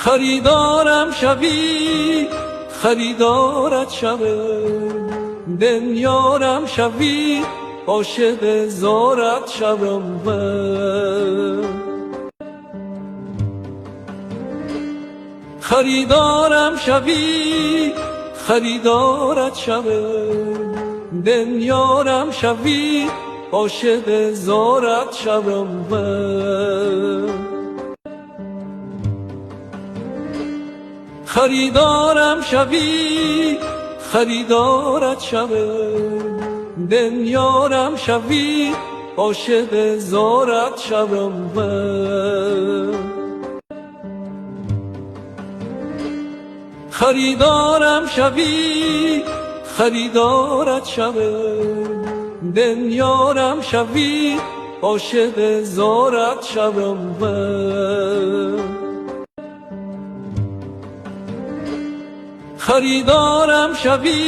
خریدارم شوی خریدارت شوم، دنیارم شوی عاشق زارت شوم من. خریدارم شوی خریدارت شوم، دنیارم شوی عاشق زارت شوم من. خریدارم شوی خریدارت شوم، دنیارم شوی عاشق زارت شوم من. خریدارم شوی خریدارت شوم، دنیارم شوی عاشق زارت شوم من. خریدارم شوی